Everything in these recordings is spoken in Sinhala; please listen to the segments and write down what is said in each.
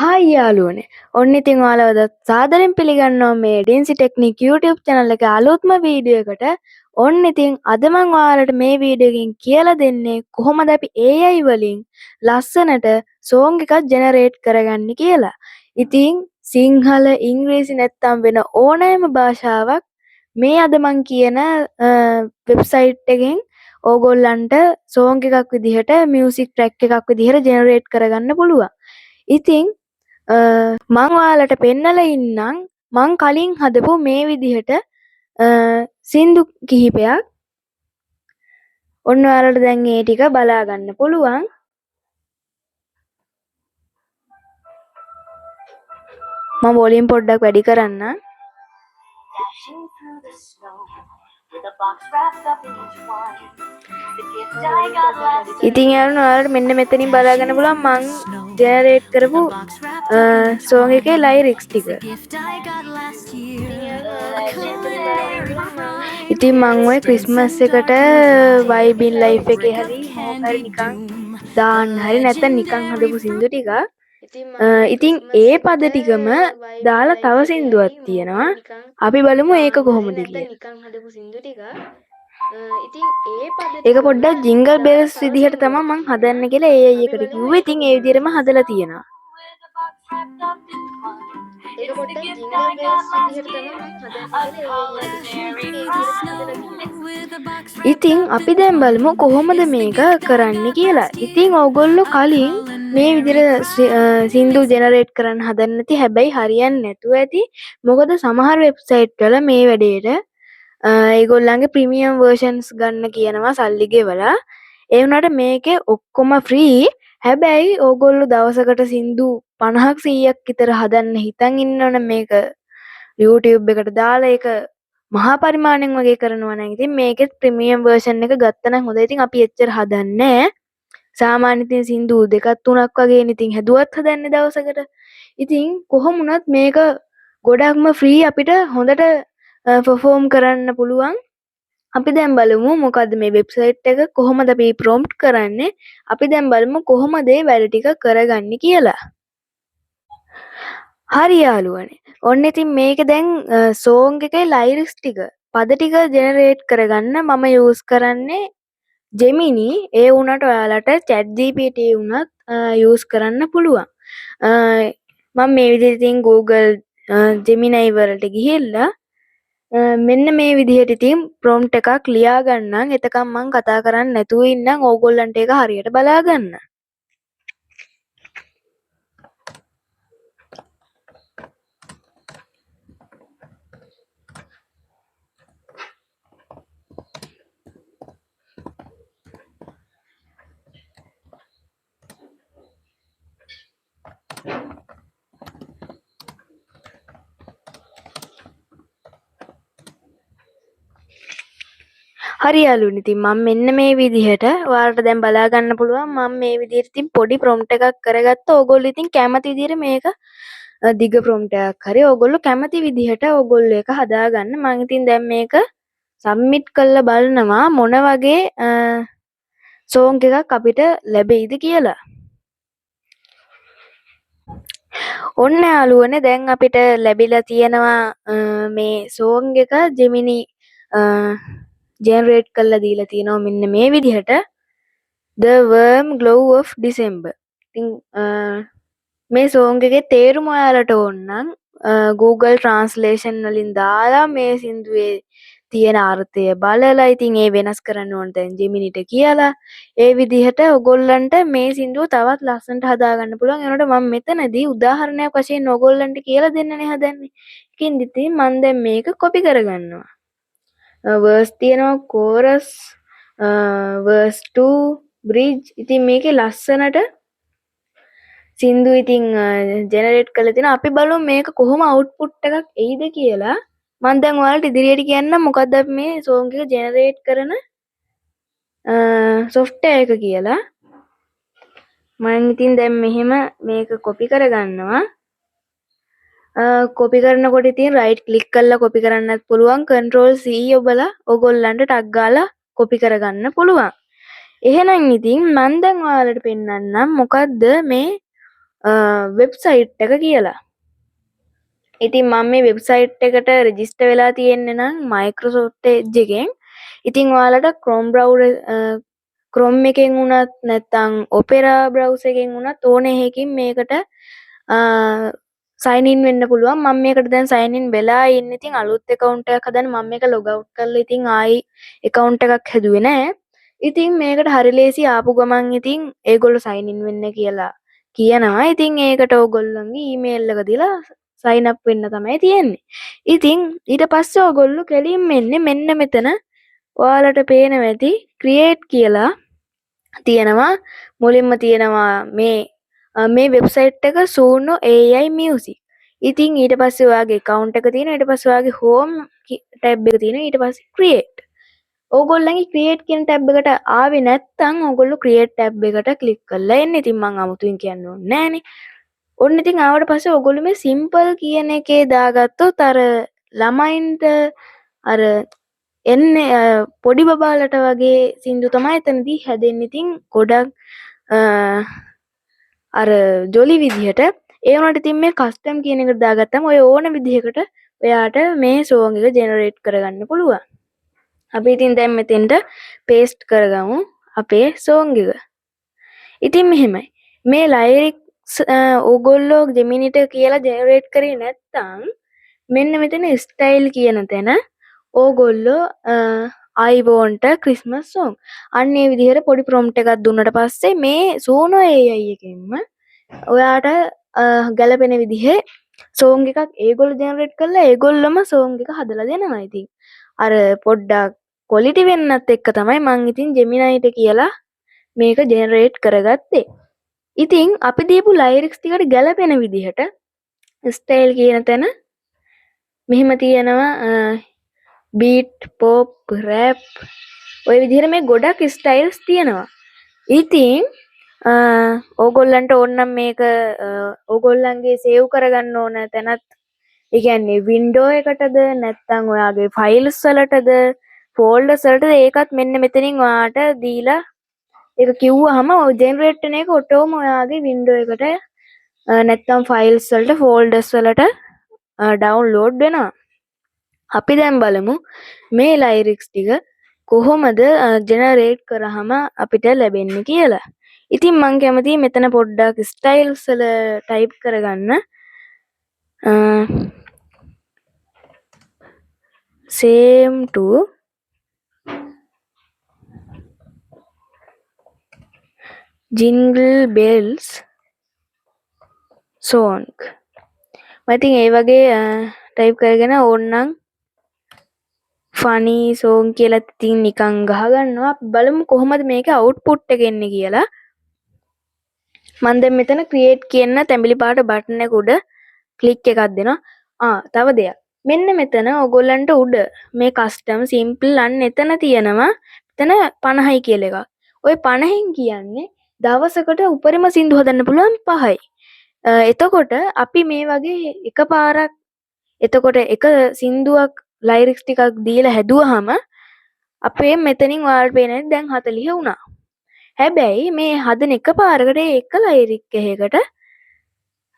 හායි යාළුවනේ. ඔන්න ඉතින් ඔයාලව සාදරයෙන් පිළිගන්නවා මේ ඩින්සි ටෙක්නික් YouTube channel එකේ අලුත්ම වීඩියෝ එකට. ඔන්න ඉතින් අද මම ඔයාලට මේ වීඩියෝ එකෙන් කියලා දෙන්නේ කොහොමද අපි AI වලින් ලස්සනට song එකක් generate කරගන්නේ කියලා. ඉතින් සිංහල, ඉංග්‍රීසි නැත්නම් වෙන ඕනෑම භාෂාවක් මේ අද මං කියන වෙබ්සයිට් එකෙන් ඕගොල්ලන්ට song එකක් විදිහට music track එකක් විදිහට generate කරගන්න පුළුවන්. ඉතින් මං ඔයාලට පෙන්නලා ඉන්නම් මං කලින් හදපු මේ විදිහට සින්දු කිහිපයක්. ඔන්න ඔයාලට දැන් ඒ ටික බලා ගන්න පුළුවන්. මම වොලියුම් පොඩ්ඩක් වැඩි කරන්නම්. ඉතින් ඔයාලට මෙන්න මෙතනින් බලා ගන්න පුළුවන් මං ජෙනරේට් කරපු සෝං එකේ ලයිරික්ස් ටික. ඉතින් මං ඔය ක්‍රිස්මස් එකට වයිබින් ලයිෆ් එකේ හරි මොකක් හරි නිකන් දාන්න හරි නැත්නම් නිකන් හදපු සින්දු ටිකක්. ඉතින් ඒ පද ටිකම දාලා තව සින්දුවක් තියෙනවා. අපි බලමු ඒක කොහොමද කියලා. ඒක පොඩ්ඩක් ජිංගල් බෙල්ස් විදිහට තමයි මං හදන්න කියලා AI එකට කිව්වේ. ඉතින් ඒ විදිහටම හදලා තියෙනවා. ඒක පොඩ්ඩක් ජිංගල් බෙල්ස් විදිහට තමයි ඉතින් අපි දැන් බලමු කොහොමද මේක කරන්න කියලා. ඉතින් ඕගොල්ලෝ කලින් මේ විදිහට සින්දු ජෙනරේට් කරන්න හදන්න නැති හැබැයි හරියන්නේ නැතුව ඇති. මොකද සමහර වෙබ්සයිට් වල මේ වැඩේට ඒගොල්ලන්ගේ ප්‍රීමියම් වර්ෂන්ස් ගන්න කියනවා සල්ලි ගෙවලා. ඒ වුණාට මේකේ ඔක්කොම ෆ්‍රී. හැබැයි ඕගොල්ලෝ දවසකට සින්දු 50ක් 100ක් විතර හදන්න හිතන් ඉන්නවනේ මේක YouTube එකට දාලා ඒක මහා පරිමාණයෙන් වගේ කරනවා නම් ඉතින් මේකෙත් ප්‍රීමියම් වර්ෂන් එක ගත්තා නම් හොඳයි. ඉතින් අපි එච්චර හදන්නේ සාමාන්‍ය ඉතින් සින්දු 2ක් 3ක් වගේ ඉතින් හැදුවත් හදන්නේ දවසකට. ඉතින් කොහොම වුණත් මේක ගොඩක්ම ෆ්‍රී අපිට හොඳට perform කරන්න පුළුවන්. අපි දැන් බලමු මොකද්ද මේ වෙබ්සයිට් එක කොහොමද අපි prompt කරන්නේ. අපි දැන් බලමු කොහොමද මේ වැඩ ටික කරගන්නේ කියලා. හරි යාළුවනේ. ඔන්න ඉතින් මේක දැන් song එකේ lyrics ටික පද ටික generate කරගන්න මම use කරන්නේ Gemini. ඒ වුණාට ඔයාලට ChatGPT උනත් use කරන්න පුළුවන්. මම මේ විදිහට ඉතින් Google Gemini වලට ගිහිල්ලා මෙන්න මේ විදිහට ඉතින් prompt එකක් ලියා ගන්නම්. එතකම් මම කතා කරන්නේ නැතුව ඉන්නම් ඕගොල්ලන්ට ඒක හරියට බලා ගන්න. හරි යාළුවනේ ඉතින් මම මෙන්න මේ විදිහට ඔයාලට දැන් බලා ගන්න පුළුවන් මම මේ විදිහට ඉතින් පොඩි prompt එකක් කරගත්තා. ඕගොල්ලෝ ඉතින් කැමති විදිහට මේක දිග prompt එකක් හරි ඕගොල්ලෝ කැමති විදිහට ඕගොල්ලෝ ඒක හදාගන්න. මම ඉතින් දැන් මේක submit කරලා බලනවා මොන වගේ song එකක් අපිට ලැබෙයිද කියලා. ඔන්න යාළුවනේ දැන් අපිට ලැබිලා තියෙනවා මේ song එක Gemini ජෙනරේට් කරලා දීලා තියෙනවා මෙන්න මේ විදිහට The Warm Glow of December. ඉතින් මේ song එකේ තේරුම ඔයාලට ඕන නම් Google Translation වලින් දාලා මේ සින්දුවේ තියෙන අර්ථය බලලා ඉතින් ඒ වෙනස් කරන්න ඕන දැන් Geminiට කියලා ඒ විදිහට ඔයගොල්ලන්ට මේ සින්දුව තවත් ලස්සනට හදාගන්න පුළුවන්. ඒනොට මම මෙතනදී උදාහරණයක් වශයෙන් ඔයගොල්ලන්ට කියලා දෙන්නනේ හදන්නේ. ඒකින්ද ඉතින් මම දැන් මේක කොපි කරගන්නවා. verse තියෙනවා chorus verse 2 bridge. ඉතින් මේකේ ලස්සනට සින්දු ඉතින් ජෙනරේට් කරලා තිනවා. අපි බලමු මේක කොහොම අවුට්පුට් එකක් එයිද කියලා. මම දැන් ඔයාලට ඉදිරියට කියන්නම් මොකද්ද අපි මේ song එක ජෙනරේට් කරන software එක කියලා. මම ඉතින් දැන් මෙහෙම මේක කොපි කරගන්නවා. කොපි කරනකොට ඉතින් right click කරලා කොපි කරන්නත් පුළුවන්. control C ඔබලා ඔයගොල්ලන්ට ටග් ගාලා කොපි කරගන්න පුළුවන්. එහෙනම් ඉතින් මම දැන් ඔයාලට පෙන්නන්නම් මොකද්ද මේ වෙබ්සයිට් එක කියලා. ඉතින් මම මේ වෙබ්සයිට් එකට රෙජිස්ටර් වෙලා තියෙන්නේ නම් Microsoft Edge එකෙන්. ඉතින් ඔයාලට Chrome එකෙන් වුණත් නැත්නම් Opera browser එකෙන් වුණත් ඕන එකකින් මේකට sign in වෙන්න පුළුවන්. මම මේකට දැන් sign in වෙලා ඉන්නේ. ඉතින් අලුත් account එකක් හදන්න මම මේක log out කරලා ඉතින් ආයි account එකක් හැදුවේ නෑ. ඉතින් මේකට හරි ලේසි ආපු ගමන් ඉතින් ඒගොල්ලෝ sign in වෙන්න කියලා කියනවා. ඉතින් ඒකට ඕගොල්ලන්ගේ email එක දීලා sign up වෙන්න තමයි තියෙන්නේ. ඉතින් ඊට පස්සේ ඕගොල්ලෝ කෙලින්ම එන්නේ මෙන්න මෙතන ඔයාලට පේනවා ඇති create කියලා තියෙනවා. මුලින්ම තියෙනවා මේ වෙබ්සයිට් එක Suno AI Music. ඉතින් ඊට පස්සේ ඔයාගේ account එක තියෙනවා. ඊට පස්සේ ඔයාගේ home tab එක තියෙනවා. ඊට පස්සේ create. ඕගොල්ලන්ගේ create කියන tab එකට ආවේ නැත්නම් ඕගොල්ලෝ create tab එකට click කරලා එන්න. ඉතින් මම අමුතුවෙන් කියන්න ඕනේ නෑනේ. ඔන්න ඉතින් ආවට පස්සේ ඕගොල්ලෝ මේ simple කියන එකේ දාගත්තොත් අර ළමයින්ට අර එන්නේ පොඩි බබාලට වගේ සින්දු තමයි එතනදී හැදෙන්නේ. ඉතින් ගොඩක් අර ජොලි විදිහට ඒ වුණාට ඉතින් මේ කස්ටම් කියන එකට දාගත්තම ඔය ඕන විදිහකට ඔයාට මේ song එක generate කරගන්න පුළුවන්. අපි ඉතින් දැන් මෙතෙන්ට paste කරගමු අපේ song එක. ඉතින් මෙහෙමයි. මේ lyrics ඕගොල්ලෝ Geminiට කියලා generate කරේ නැත්නම් මෙන්න මෙතන style කියන තැන ඕගොල්ලෝ I want a Christmas song අන්න ඒ විදිහට පොඩි prompt එකක් දුන්නට පස්සේ මේ Suno AI එකෙන්ම ඔයාට ගැලපෙන විදිහේ song එකක් ඒගොල්ලෝ generate කරලා ඒගොල්ලොම song එක හදලා දෙනවා. ඉතින් අර පොඩ්ඩක් quality වෙන්නත් එක්ක තමයි මං ඉතින් Geminiට කියලා මේක generate කරගත්තේ. ඉතින් අපි දීපු lyrics ටිකට ගැලපෙන විදිහට style කියන තැන මෙහෙම තියෙනවා beat pop rap ඔය විදිහට මේ ගොඩක් styles තියෙනවා. ඉතින් ඕගොල්ලන්ට ඕනනම් මේක ඕගොල්ලන්ගේ save කරගන්න ඕන තැනත් ඒ කියන්නේ window එකටද නැත්නම් ඔයාගේ files වලටද folders වලටද ඒකත් මෙන්න මෙතනින් ඔයාට දීලා ඒක කිව්වහම ඔය generate වෙන එක ඔටෝම ඔයාගේ window එකට නැත්නම් files වලට folders වලට download වෙනවා. අපි දැන් බලමු මේ lyrics ටික කොහොමද generate කරාම අපිට ලැබෙන්නේ කියලා. ඉතින් මම කැමතියි මෙතන පොඩ්ඩක් styles වල type කරගන්න. same to jingle bells song. මම ඉතින් ඒ වගේ type කරගෙන ඕනනම් funny song කියලා ඉතින් නිකන් ගහගන්නවා. අපි බලමු කොහොමද මේකේ output එක එන්නේ කියලා. මම දැන් මෙතන create කියන තැඹිලි පාට බටන් එක උඩ click එකක් දෙනවා. තව දෙයක්. මෙන්න මෙතන ඔයගොල්ලන්ට උඩ මේ custom simple අන්න එතන තියෙනවා. එතන 50යි කියලා එකක්. ওই 50න් කියන්නේ දවසකට උපරිම සින්දු හදන්න පුළුවන් 5යි. එතකොට අපි මේ වගේ එකපාරක් එතකොට එක සින්දුවක් lyrics ටිකක් දීලා හැදුවාම අපේ මෙතනින් ඔයාලට පේන්නේ දැන් 40 වුණා. හැබැයි මේ හදන එකපාරකට එක lyric එකකට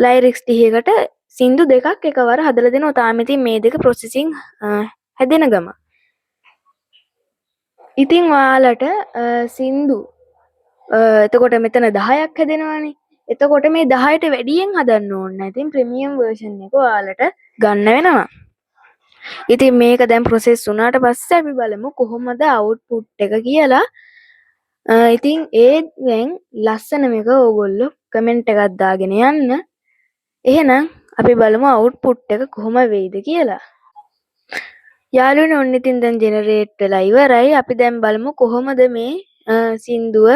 lyrics 30කට සින්දු දෙකක් එකවර හදලා දෙනවා. තාම ඉතින් මේ දෙක processing හැදෙන ගම. ඉතින් ඔයාලට සින්දු එතකොට මෙතන 10ක් හැදෙනවානේ. එතකොට මේ 10ට වැඩියෙන් හදන්න ඕනේ නැහැ. ඉතින් ප්‍රීමියම් version එක ඔයාලට ගන්න වෙනවා. ඉතින් මේක දැන් process වුණාට පස්සේ අපි බලමු කොහොමද output එක කියලා. ඉතින් ඒෙන් ලස්සන මේක ඕගොල්ලෝ comment එකක් දාගෙන යන්න. එහෙනම් අපි බලමු output එක කොහොම වෙයිද කියලා. යාළුවනේ ඔන්න ඉතින් දැන් generate වෙලා ඉවරයි. අපි දැන් බලමු කොහොමද මේ සින්දුව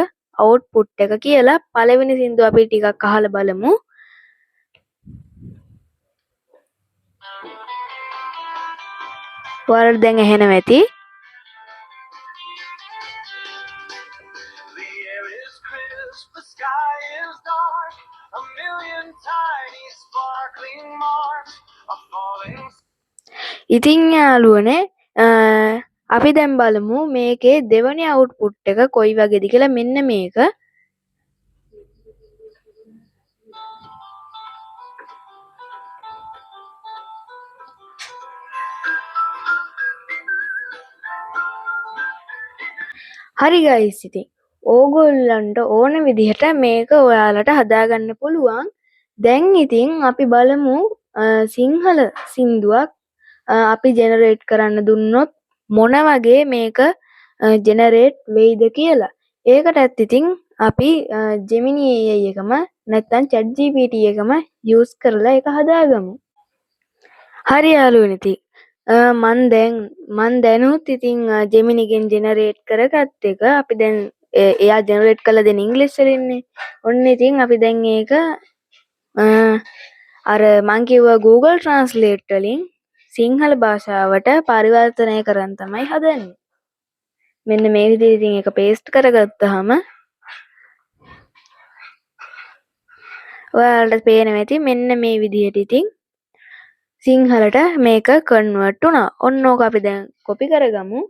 output එක කියලා. පළවෙනි සින්දුව අපි ටිකක් අහලා බලමු. ඔයාලට දැන් ඇහෙනවා ඇති. ඉතින් යාළුවනේ අපි දැන් බලමු මේකේ දෙවැනි output එක කොයි වගේද කියලා. මෙන්න මේක හරි ගයිස් ඉතින් ඕගොල්ලන්ට ඕන විදිහට මේක ඔයාලට හදාගන්න පුළුවන්. දැන් ඉතින් අපි බලමු සිංහල සින්දුවක් අපි ජෙනරේට් කරන්න දුන්නොත් මොන වගේ මේක ජෙනරේට් වෙයිද කියලා. ඒකටත් ඉතින් අපි Gemini AI එකම නැත්නම් ChatGPT එකම යූස් කරලා ඒක හදාගමු. හරි යාළුවනේ ඉතින් මන් දැනුත් ඉතින් ජෙමිනිගෙන් ජෙනරේට් කරගත් එක අපි දැන් එයා ජෙනරේට් කරලා දෙන ඉංග්‍රීසි වලින්නේ. ඔන්න ඉතින් අපි දැන් ඒක අර මං කිව්වා Google Translate වලින් සිංහල භාෂාවට පරිවර්තනය කරන් තමයි හදන්නේ. මෙන්න මේ විදිහට ඉතින් ඒක පේස්ට් කරගත්තාම ඔයාලට පේනවා ඉතින් මෙන්න මේ විදිහට ඉතින් සිංහලට මේක කන්වර්ට් වුණා. ඔන්න ඕක අපි දැන් කොපි කරගමු.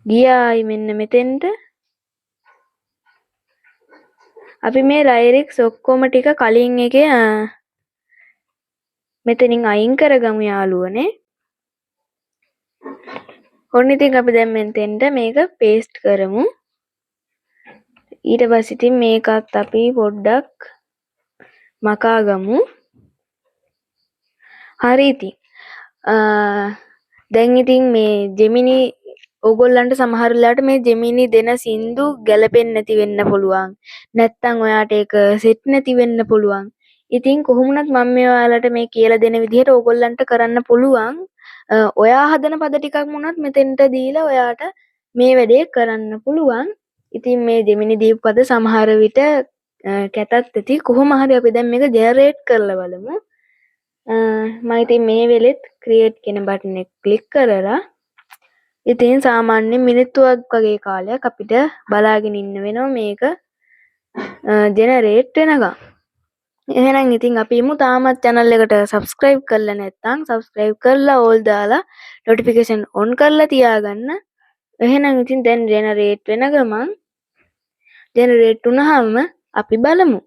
ගියායි මෙන්න මෙතෙන්ට. අපි මේ ලයිරික්ස් ඔක්කොම ටික කලින් එකේ මෙතනින් අයින් කරගමු යාළුවනේ. ඔන්න ඉතින් අපි දැන් මෙතෙන්ට මේක පේස්ට් කරමු. ඊට පස්සේ ඉතින් මේකත් අපි පොඩ්ඩක් මකාගමු. හරි ඉතින් දැන් ඉතින් මේ Gemini ඕගොල්ලන්ට සමහර වෙලාවට මේ Gemini දෙන සින්දු ගැලපෙන්නේ නැති වෙන්න පුළුවන්. නැත්තම් ඔයාට ඒක සෙට් නැති වෙන්න පුළුවන්. ඉතින් කොහොමුණත් මම මේ ඔයාලට මේ කියලා දෙන විදිහට ඕගොල්ලන්ට කරන්න පුළුවන්. ඔයා හදන පද ටිකක් වුණත් මෙතෙන්ට දීලා ඔයාට මේ වැඩේ කරන්න පුළුවන්. ඉතින් මේ Gemini දීපු පද සමහර විට කැතත් ඇති. කොහොම හරි අපි දැන් මේක ජෙනරේට් කරලා බලමු. මම ඉතින් මේ වෙලෙත් ක්‍රියේට් කියන බටන් එක ක්ලික් කරලා ඉතින් සාමාන්‍ය මිනිත්තුවක් වගේ කාලයක් අපිට බලාගෙන ඉන්න වෙනවා මේක ජෙනරේට් වෙනකම්. එහෙනම් ඉතින් අපි යමු තාමත් channel එකට subscribe කරලා නැත්නම් subscribe කරලා all දාලා notification on කරලා තියාගන්න. එහෙනම් ඉතින් දැන් ජෙනරේට් වෙන ගමන් ජෙනරේට් වුණාම අපි බලමු.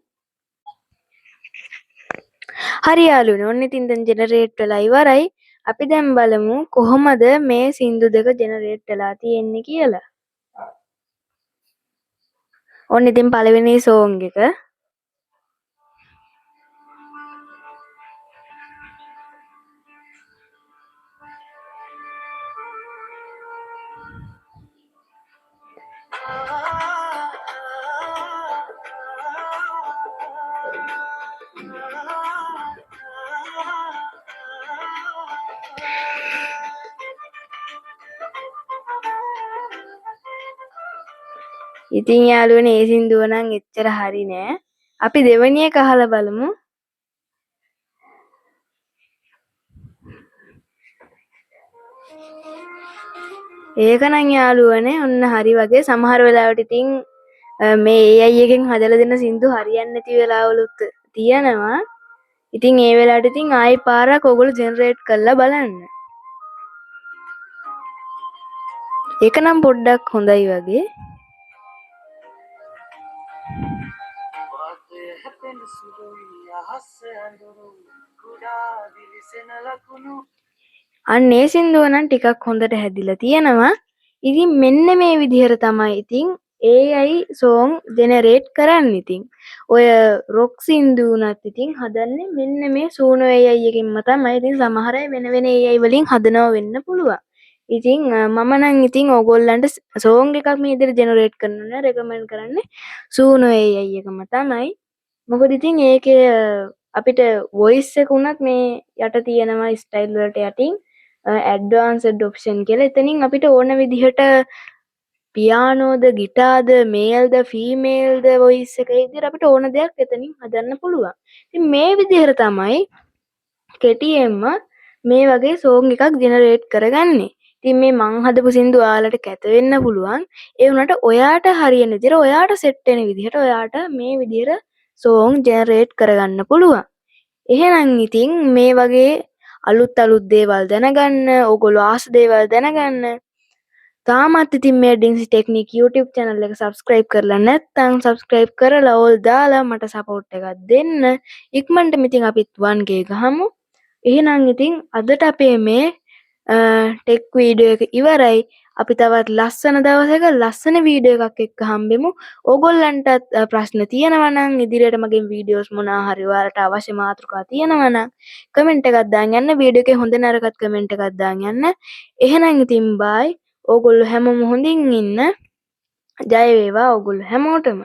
හරි යාළුවනේ ඔන්න ඉතින් දැන් ජෙනරේට් වෙලා ඉවරයි. අපි දැන් බලමු කොහොමද මේ සින්දු දෙක ජෙනරේට් වෙලා තියෙන්නේ කියලා. ඔන්න ඉතින් පළවෙනි song එක ඉතින් යාළුවනේ ඒ සින්දුව නම් එච්චර හරි නෑ. අපි දෙවෙනි එක අහලා බලමු. ඒක නම් යාළුවනේ ඔන්න හරි වගේ සමහර වෙලාවට ඉතින් මේ AI එකෙන් හදලා දෙන සින්දු හරියන්නේ නැති වෙලාවලුත් තියෙනවා. ඉතින් ඒ වෙලාවට ඉතින් ආයි පාරක් ඔයගොල්ලෝ ජෙනරේට් කරලා බලන්න. ඒක නම් පොඩ්ඩක් හොඳයි වගේ. අන්න ඒ සින්දුව නම් ටිකක් හොඳට හැදිලා තියෙනවා. ඉතින් මෙන්න මේ විදිහට තමයි ඉතින් AI song generate කරන්න ඉතින්. ඔය rock සින්දු උනත් ඉතින් හදන්නේ මෙන්න මේ Suno AI එකකින්ම තමයි. ඉතින් සමහර අය වෙන වෙන AI වලින් හදනවා වෙන්න පුළුවන්. ඉතින් මම නම් ඉතින් ඕගොල්ලන්ට song එකක් මේ විදිහට generate කරන්න recommend කරන්නේ Suno AI එකම තමයි. මොකද ඉතින් ඒකේ අපිට voice එක උනත් මේ යට තියෙනවා style වලට යටින් advanced option කියලා. එතනින් අපිට ඕන විදිහට පියානෝද ගිටාර්ද මේල්ද ෆීමේල්ද voice එක විදිහට අපිට ඕන දෙයක් එතනින් හදන්න පුළුවන්. ඉතින් මේ විදිහට තමයි කෙටියෙන්ම මේ වගේ song එකක් generate කරගන්නේ. ඉතින් මේ මං හදපු සින්දු ඔයාලට කැත වෙන්න පුළුවන්. ඒ වුණාට ඔයාට හරියන විදිහට ඔයාට සෙට් වෙන විදිහට ඔයාට මේ විදිහට song generate කරගන්න පුළුවන්. එහෙනම් ඉතින් මේ වගේ අලුත් දේවල් දැනගන්න ඕගොල්ලෝ ආස දේවල් දැනගන්න තාමත් ඉතින් මේ ඩින්සි ටෙක්නික් YouTube channel එක subscribe කරලා නැත්නම් subscribe කරලා all දාලා මට support එකක් දෙන්න. ඉක්මනටම ඉතින් අපිත් 1K ගහමු. එහෙනම් ඉතින් අදට අපේ මේ ටෙක් වීඩියෝ එක ඉවරයි. අපි තවත් ලස්සන දවසක ලස්සන වීඩියෝ එකක් එක්ක හම්බෙමු. ඕගොල්ලන්ටත් ප්‍රශ්න තියෙනවා නම් ඉදිරියට මගේ වීඩියෝස් මොනවා හරි ඔයාලට අවශ්‍ය මාතෘකා තියෙනවා නම් කමෙන්ට් එකක් දාන්න යන්න. වීඩියෝ එකේ හොඳ නරකත් කමෙන්ට් එකක් දාන්න යන්න. එහෙනම් ඉතින් බයි. ඕගොල්ලෝ හැමෝම හොඳින් ඉන්න. ජය වේවා ඕගොල්ලෝ හැමෝටම.